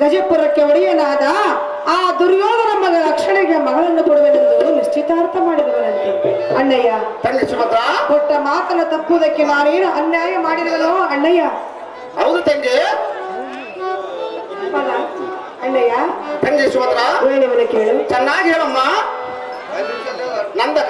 ಗಜಪುರಕ್ಕೆ ಒಡೆಯನಾದ ಆ ದುರ್ಯೋಧನ ಮಗ ರಕ್ಷಣೆಗೆ ಮಗಳನ್ನು ಕೊಡುವೆನೆಂದು ನಿಶ್ಚಿತಾರ್ಥ ಮಾಡಿದವನಂತೆ. ಅಣ್ಣಯ್ಯ, ತಂಗಿ ಸುಭದ್ರಾ, ಕೊಟ್ಟ ಮಾತನ್ನು ತಪ್ಪುವುದಕ್ಕೆ ನಾನೇನು ಅನ್ಯಾಯ ಮಾಡಿದವನೋ ಅಣ್ಣಯ್ಯ? ಹೌದು ತಂಗಿ. ಅಣ್ಣಯ್ಯ, ತಂಗಿ ಸುಭದ್ರಾ, ಹೇಳುವನ ಕೇಳು. ಚೆನ್ನಾಗಿ ಹೇಳಮ್ಮ. ನಂದಕ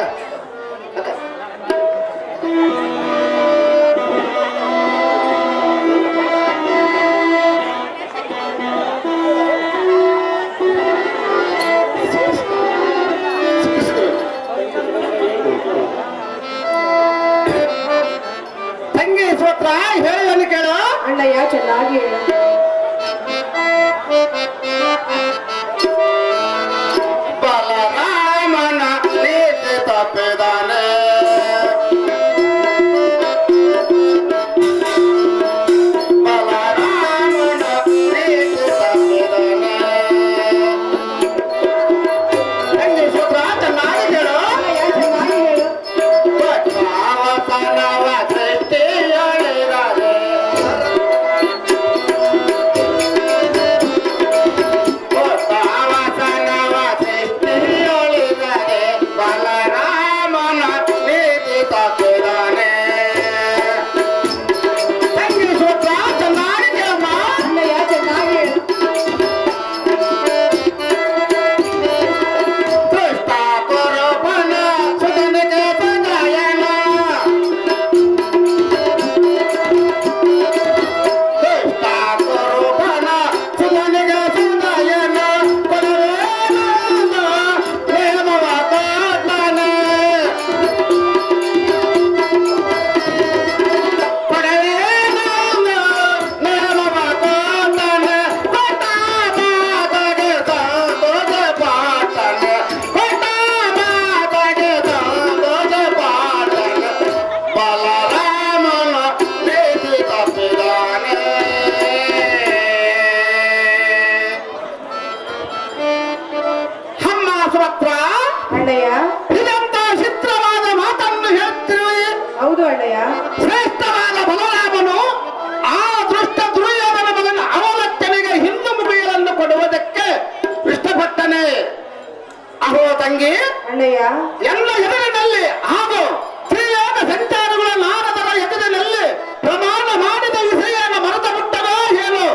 ತಂಗಿ ಸುಭದ್ರಾ, ಹೇಳುವನು ಕೇಳು. ಅಣ್ಣಯ್ಯ, ಚೆನ್ನಾಗಿ ಹೇಳು. ಬಲರಾಮನ ನೀತಿ ತಪ್ಪಿದಾನೆ, ಬಲರಾಮನ ನೀತಿ ತಪ್ಪಿದಾನೆ. ತಂಗಿ ಸುಭದ್ರಾ, ಚೆನ್ನಾಗಿ ಕೇಳು. ಅಣ್ಣಯ್ಯ, ಚೆನ್ನಾಗಿ ಹೇಳು. ಅವತನವ ಸೃಷ್ಟಿಯೊಳಿರದೆ, ಅವತನವ ಸೃಷ್ಟಿಯೊಳಿರದೆ ಬಲರಾಮನ ನೀತಿ ತಪ್ಪಿದಾನೆ. ತಂಗಿ ಸುಭದ್ರಾ, ಚೆನ್ನಾಗಿ ಕೇಳಮ್ಮ. ಅಣ್ಣಯ್ಯ, ಚೆನ್ನಾಗಿ ಹೇಳು. ಕೃಷ್ಣ ಕುರುಬನ ಸುತನಿಗೆ ಸಂಗಯನ, ಕೃಷ್ಣ ಕುರುಬನ ಸುತನಿಗೆ ಸಂಗಯನ, ಕೊಡವೇನಂದ ನೇಮವ ಕೊಟ್ಟನೆ, ಕೊಡವೇನಂದ ನೇಮವ ಕೊಟ್ಟನೆ, ಕೊಟ್ಟ ಮಾತಗೆ ಸಂತೋಷ ಪಾಟನೆ, ಕೊಟ್ಟ ಮಾತಗೆ ಸಂತೋಷ ಪಾಟನೆ, ಬಲರಾಮನ ನೀತಿ ತಪ್ಪಿದಾನೆ. ಅಮ್ಮ ಸುಭದ್ರಾ, ಅಣ್ಣಯ್ಯ, ಇದಂತ ಚಿತ್ರವಾದ ಮಾತನ್ನು ಹೇಳ್ತಿರುವೆ. ಹೌದು ಅಣ್ಣಯ್ಯ. ಶ್ರೇಷ್ಠವಾದ ಬಲರಾಮನು ಆ ದುಷ್ಟ ದುರ್ಯೋಧನ ಮಗನ ಅವಲಕ್ಕನಿಗೆ ಹಿಂದು ಮುಗಿಯಲನ್ನು ಕೊಡುವುದಕ್ಕೆ ಇಷ್ಟಪಟ್ಟನೆ. ಅಹೋ ತಂಗಿ, ಅಣ್ಣಯ್ಯ, ಎಲ್ಲ ಎದುರಿನಲ್ಲಿ ಹಾಗೂ ಶ್ರೀಯಾದ ಸಂಚಾರಗಳ ನಾರದರ ಎದುರಿನಲ್ಲಿ ಪ್ರಮಾಣ ಮಾಡಿದ ವಿಷಯನ ಮರೆತ ಮುಟ್ಟನೋ ಏನು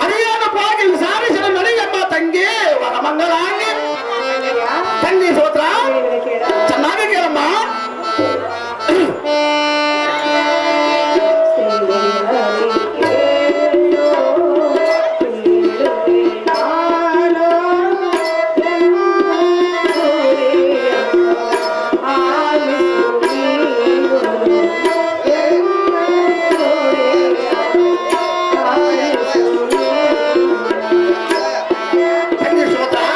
ಅದೇನಪ್ಪಾಗಿ ವಿಚಾರಿಸಿದ ನನಗೆಂಬ ತಂಗಿ ವರಮಂಗಲಾಗಿ. ಅಣ್ಣಯ್ಯ, ತಂಗಿ ಸೋತ್ರ, ಹೇಳುವನ ಕೇಳು. ಚೆನ್ನಾಗಿ ಕೇಳಮ್ಮ. ತಂಗಿ ಸೋತ್ರ,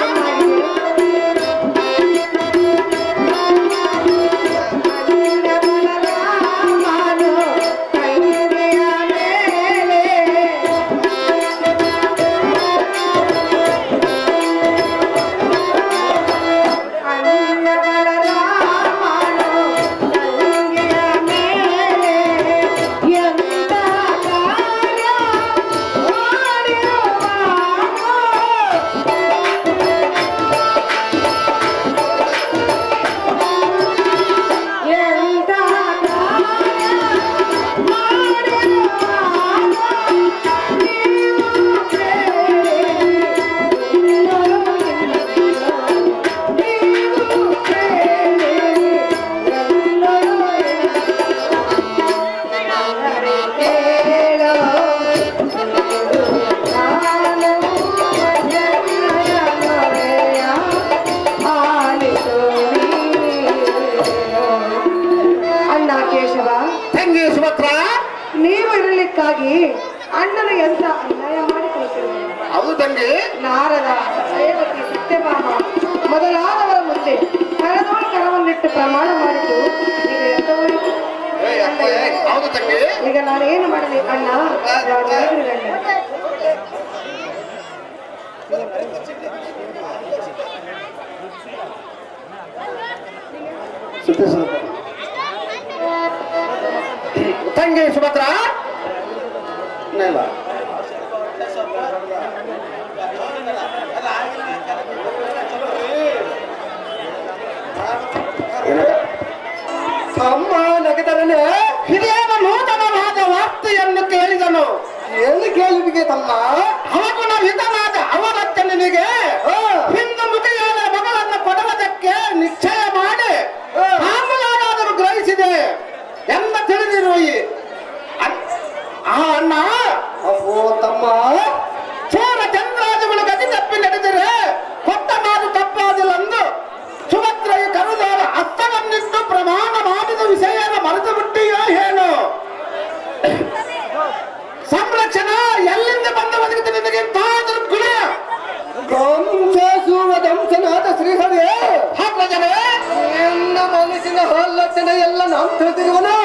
ತಂಗಿ ಸುಭದ್ರಾ, ನೀವು ಇರಲಿಕ್ಕಾಗಿ ಅಣ್ಣನ ಎಂತ ಅನ್ಯಾಯ ಮಾಡಿಕೊಳ್ತಿರುವುದು. ಹೌದು ತಂಗಿ. ನಾರದ, ರೇವತಿ, ಸತ್ಯಭಾಮ ಮೊದಲಾದವರ ಮುಂದೆ ಕರದೋಳು ಕರವನ್ನಿಟ್ಟು ಪ್ರಮಾಣ ಮಾಡಿದ್ದು ಈಗ ಎಂತವರಿಗೂ ಹೌದು ತಂಗಿ. ಈಗ ನಾನು ಏನು ಮಾಡಲಿ ಅಣ್ಣ? ತಂಗಿ ಸುಭದ್ರಾ, ಭಕ್ತಿಯನ್ನು ಕೇಳಿದನು. ಏನು ಕೇಳಿದಿಗೆ ತಮ್ಮ? ಅವಗುಣ ವಿಧನಾದ ಅವರತ್ತನಿಗೆ ಹಿಂದು ಮುಗಿಯಾದ ಮಗಳನ್ನು ಕೊಡುವುದಕ್ಕೆ ನಿಶ್ಚಯ ಮಾಡಿ ಆಂಗ್ಲಾದರೂ ಗ್ರಹಿಸಿದೆ ಎಂದ ತಿಳಿದಿರುವಿ. ಅಣ್ಣ, ಅಪ್ಪೋ ತಮ್ಮ, ಚೋರ ಚಂದ್ರಾಜಗಳು ಗತಿ ತಪ್ಪಿ ನಡೆದರೆ ಕೊಟ್ಟ ಮಾತು ತಪ್ಪಾದಿಲ್ಲಂದು ಸುಭದ್ರೆಯ ಕರುದಾರ ಹಸ್ತವನ್ನಿಟ್ಟು ಪ್ರಮಾಣ ಮಾಡಿದ ವಿಷಯನ ಮರೆತು ಬಿಟ್ಟಿಯೋ ಹೇಳು. ಸಂರಕ್ಷಣ ಎಲ್ಲಿಂದ ಬಂದು ಒದಗಿದ ನಿನಗೆ ಗುಣ ದಂಶನಾದ ಶ್ರೀಹರಿ ಹಾಕಜನೆ ನಿನ್ನ ಮನಸ್ಸಿನ ಆಲೋಚನೆ ಎಲ್ಲ ನಾವು ತಿಳಿದಿರುವನು.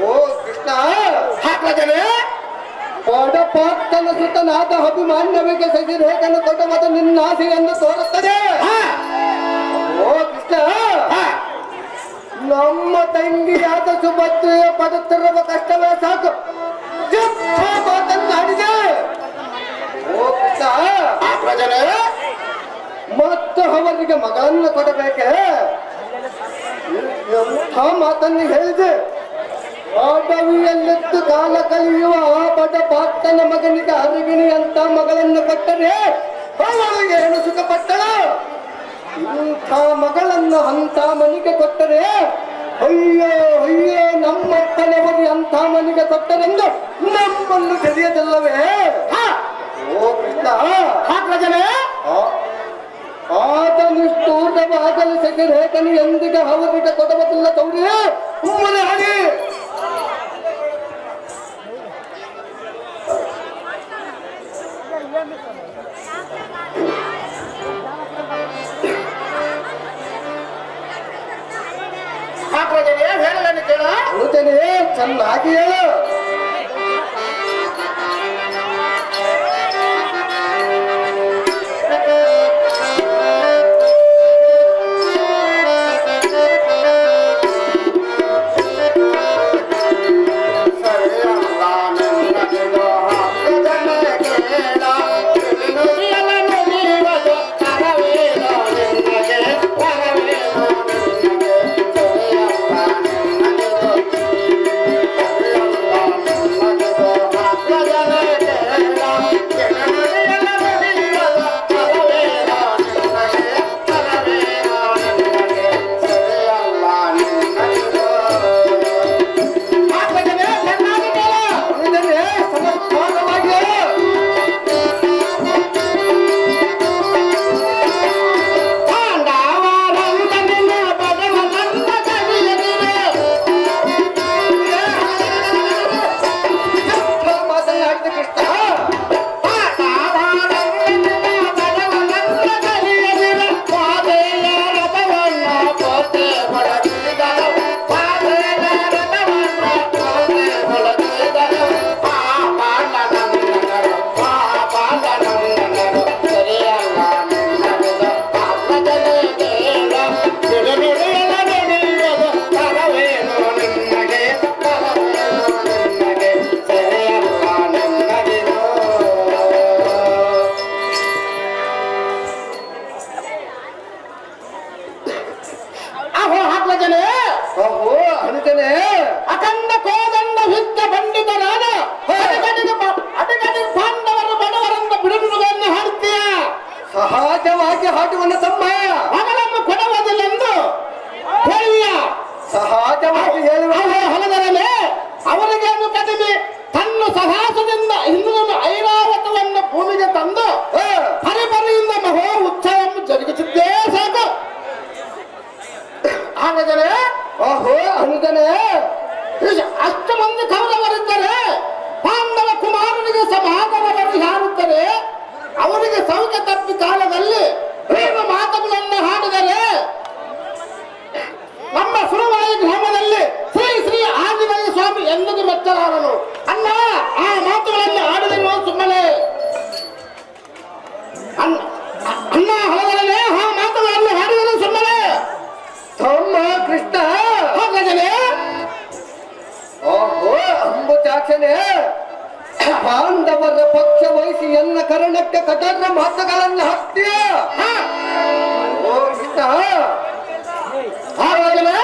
ಓ ಕೃಷ್ಣ, ಹಾಕಜನೆ ಪಡಪಾತ್ತನ ಸುತನಾದ ಅಭಿಮಾನ್ಯವಿಗೆ ಸಹಿರೇಖನ್ನು ಕೊಟ್ಟ ಮತ್ತು ನಿನ್ನ ಆಸೆಯನ್ನು ತೋರುತ್ತದೆ. ಓ ಕೃಷ್ಣ, ನಮ್ಮ ತಂಗಿಯಾದ ಸುಭದ್ರೆಯ ಪಡುತ್ತಿರುವ ಕಷ್ಟವೇ ಸಾಕು ಮಾತನ್ನಾಡಿದೆ. ಓ ಕೃಷ್ಣ, ಹಾಕಜನೆ ಮತ್ತು ಅವರಿಗೆ ಮಗಳನ್ನು ಕೊಡಬೇಕೆ? ಎಂಥ ಮಾತನ್ನು ಹೇಳಿದೆ. ಅಡವಿಯಲ್ಲಿದ್ದು ಕಾಲ ಕಲಿಯುವ ಆ ಬಡ ಪಾತ್ತನ ಮಗನಿಗೆ ಅರಿಗಿಣಿ ಅಂತ ಮಗಳನ್ನು ಕೊಟ್ಟರೆ ಅವಳಿಗೆ ಏನು ಸುಖ ಪಟ್ಟಳ? ಇಂಥ ಮಗಳನ್ನು ಅಂತ ಮನೆಗೆ ಕೊಟ್ಟರೆ ಅಯ್ಯೋ ಅಯ್ಯೋ ನಮ್ಮಪ್ಪನವರು ಅಂತ ಮನೆಗೆ ಕೊಟ್ಟರೆಂದು ನಮ್ಮನ್ನು ತಿಳಿಯದಲ್ಲವೇ? ಓ ಕೃಷ್ಣ, ಹಾಕಜನೆ ಆದನಿಷ್ಠೂಟವಾಗಲು ಸಖಿರೇಖನು ಎಂದಿಗೆ ಅವರಿಗೆ ಕೊಡಬಲ್ಲ ತೌರಿ ಉಮ್ಮನೆ ಹಾಗೆ. ಹಾಕಜನೆ ಹೇಳಲನ್ನು ಕೇಳ. ಅಳುತ್ತೇನೆ, ಚೆನ್ನಾಗಿ ಹೇಳು. ಅಖಂಡ ಕೋದಂಡ ಯುದ್ಧ ಪಂಡಿತನಾದ ಪಾಂಡವರು ಬಡವರನ್ನು ಬಿಡುವುದನ್ನು ಹಾಡ್ತೀಯ. ಸಹಜವಾಗಿ ಹಾಡುವನ ತಮ್ಮ, ಮಗಳನ್ನು ಕೊಡುವುದಿಲ್ಲೆಂದು ಹೇಳುವ. ಸಹಜವಾಗಿ ಹೇಳುವ ಹೊಲದರಲೆ ಅವರಿಗೇನು ಕಡಿಮೆ ತನ್ನ ಸಹಾಸದಿಂದ ಹಿಂದಿನ ಐರಾವತವನ್ನು ಭೂಮಿಗೆ ತಂದು ಪರಿಪರಿಯಿಂದ ಮಹೋ ಉತ್ಸವವನ್ನು ಜರುಗಿಸಿದ್ದೇ ಸಾಕು. ಹಾಗಾದರೆ ಓಹೋ ಅನುಜನೆ, ಅಷ್ಟು ಮಂದಿ ಕೌರವರಿದ್ದರೆ ಪಾಂಡವ ಕುಮಾರನಿಗೆ ಸಮಾಗಮವರು ಯಾರುತ್ತಾರೆ? ಅವರಿಗೆ ಸೌಖ್ಯ ತಪ್ಪಿ ಕಾಲದಲ್ಲಿ ಏನು ಮಾತುಗಳನ್ನು ಹಾಡಿದರೆ ನಮ್ಮ ಸುರವಾಯಿ ಗ್ರಾಮದಲ್ಲಿ ಶ್ರೀ ಶ್ರೀ ಆಂಜನೇಯ ಸ್ವಾಮಿ ಎಂದಿಗೂ ಮೆಚ್ಚಲಾರನು. ಅಣ್ಣ, ಆ ಮಾತುಗಳನ್ನು ಆಡಿದನು ಸುಮ್ಮನೆ. ಅಣ್ಣ ಹೊಲದಲ್ಲೇ ಆ ಮಾತುಗಳನ್ನು ಹಾಡಿದನು ಸುಮ್ಮನೆ. ತಮ್ಮ ಕೃಷ್ಣ, ಹೋಗಲೇ ಓಹೋ ಅಂಬುಜಾಕ್ಷನೆ, ಪಾಂಡವರ ಪಕ್ಷ ವಹಿಸಿ ಎಲ್ಲ ಕರ್ಣಕ್ಕೆ ಕಠೋರ ಮಾತುಗಳನ್ನು ಹಾಕ್ತೀಯ. ಓ ಕೃಷ್ಣ, ಹಾಗಾದರೆ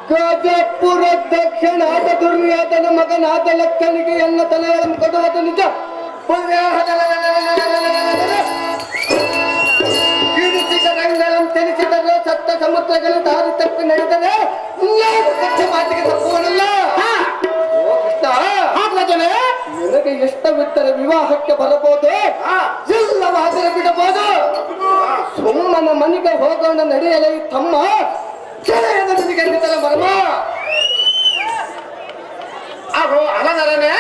ಗಜಪುರ ದಕ್ಷಿಣಾದ ದುರ್ಯೋಧನ ಮಗನಾದ ಲಕ್ಕನಿಗೆ ಎಲ್ಲ ತಲೆಗಳನ್ನು ಕೊಡುವುದು ನಿಜ. ರಂಗಗಳನ್ನು ತಿಳಿಸಿದರೆ ಸಪ್ತ ಸಮುದ್ರಗಳು ದಾರಿ ತಪ್ಪಿ ನಡೆದರೆ ಮಾತಿಗೆ ತಪ್ಪುವನಲ್ಲ. ನಿನಗೆ ಇಷ್ಟವಿದ್ದರೆ ವಿವಾಹಕ್ಕೆ ಬರಬಹುದು, ಇಲ್ಲವಾದರೆ ಬಿಡಬಹುದು. ಸುಮ್ಮನ ಮನೆಗೆ ಹೋಗೋಣ ನಡೆಯಲೇ ತಮ್ಮ ಕೆಳೆಯದ ನಿನಗೆ ಮರ್ಮ. ಅಹೋ ಅಲದರನೆ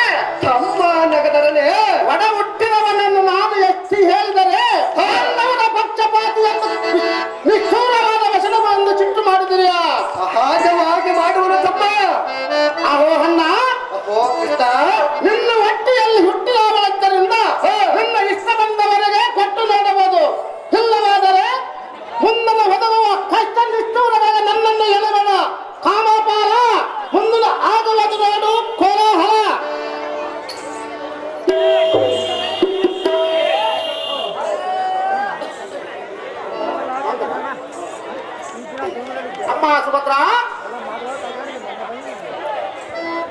ತಮ್ಮ ನಗದರನೆ ಒಡ ಹುಟ್ಟಿನವನನ್ನು ನಾನು ಎತ್ತಿ ಹೇಳಿದರೆ ಅವನ ಪಕ್ಷಪಾತಿಯನ್ನು ನಿಷ್ಠೂರವಾದ ವಚನವನ್ನು ಚಿಟ್ಟು ಮಾಡಿದಿರಿಯಾ? ಸಹಜವಾಗಿ ಮಾಡುವನು ತಮ್ಮ. ಅಹೋ ಅಣ್ಣ, ಅಹೋ ಕೃಷ್ಣ, ನಿನ್ನ ಹೊಟ್ಟೆಯಲ್ಲಿ ಹುಟ್ಟಿದವಳದ್ದರಿಂದ ನಿನ್ನ ಇಷ್ಟ ಬಂದವರೆಗೆ ಕೊಟ್ಟು ನೋಡಬಹುದು. ಇಲ್ಲವಾದರೆ ಮುಂದಿನ ಒದಗುವ ಕಷ್ಟ ನಿಷ್ಠೂರವಾಗ ನನ್ನನ್ನು ಎಳೆಬೇಡ. ಕಾಮಪಾಲ ಮುಂದಿನ ಆಗುವುದು ನೋಡು ಕೋಲಾಹಲ. ಅಮ್ಮ ಸುಭದ್ರ,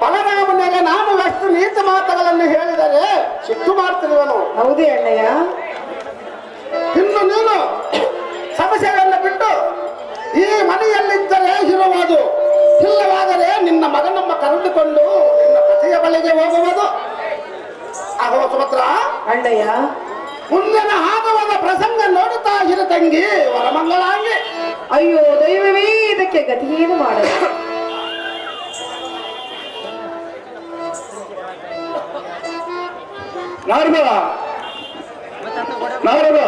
ಬಲರಾಮನಿಗೆ ನಾನು ಎಷ್ಟು ನೀಚ ಮಾತುಗಳನ್ನು ಹೇಳಿದರೆ ಸಿಟ್ಟು ಮಾಡ್ತಿರುವನು. ಹೌದೇ ಅಣ್ಣಯ್ಯ? ಇನ್ನು ನೀನು ಸಮಸ್ಯೆಗಳನ್ನು ಬಿಟ್ಟು ಈ ಮನೆಯಲ್ಲಿದ್ದರೆ ಇರುವುದು, ಇಲ್ಲವಾದರೆ ನಿನ್ನ ಮಗನಮ್ಮ ಕರೆದುಕೊಂಡು ನಿನ್ನ ಪತಿಯ ಬಳಿಗೆ ಹೋಗುವುದು. ಅಹೋ ಸುಭದ್ರ, ಅಣ್ಣಯ್ಯ, ಮುಂದಿನ ಆಗವಾದ ಪ್ರಸಂಗ ನೋಡುತ್ತಾ ಇರು ತಂಗಿ ವರಮಂಗಳಾಗಿ. ಅಯ್ಯೋ ದೈವವೇ, ಇದಕ್ಕೆ ಗತಿಯೇನು ಮಾಡಲ್ಲ. ನಾರದ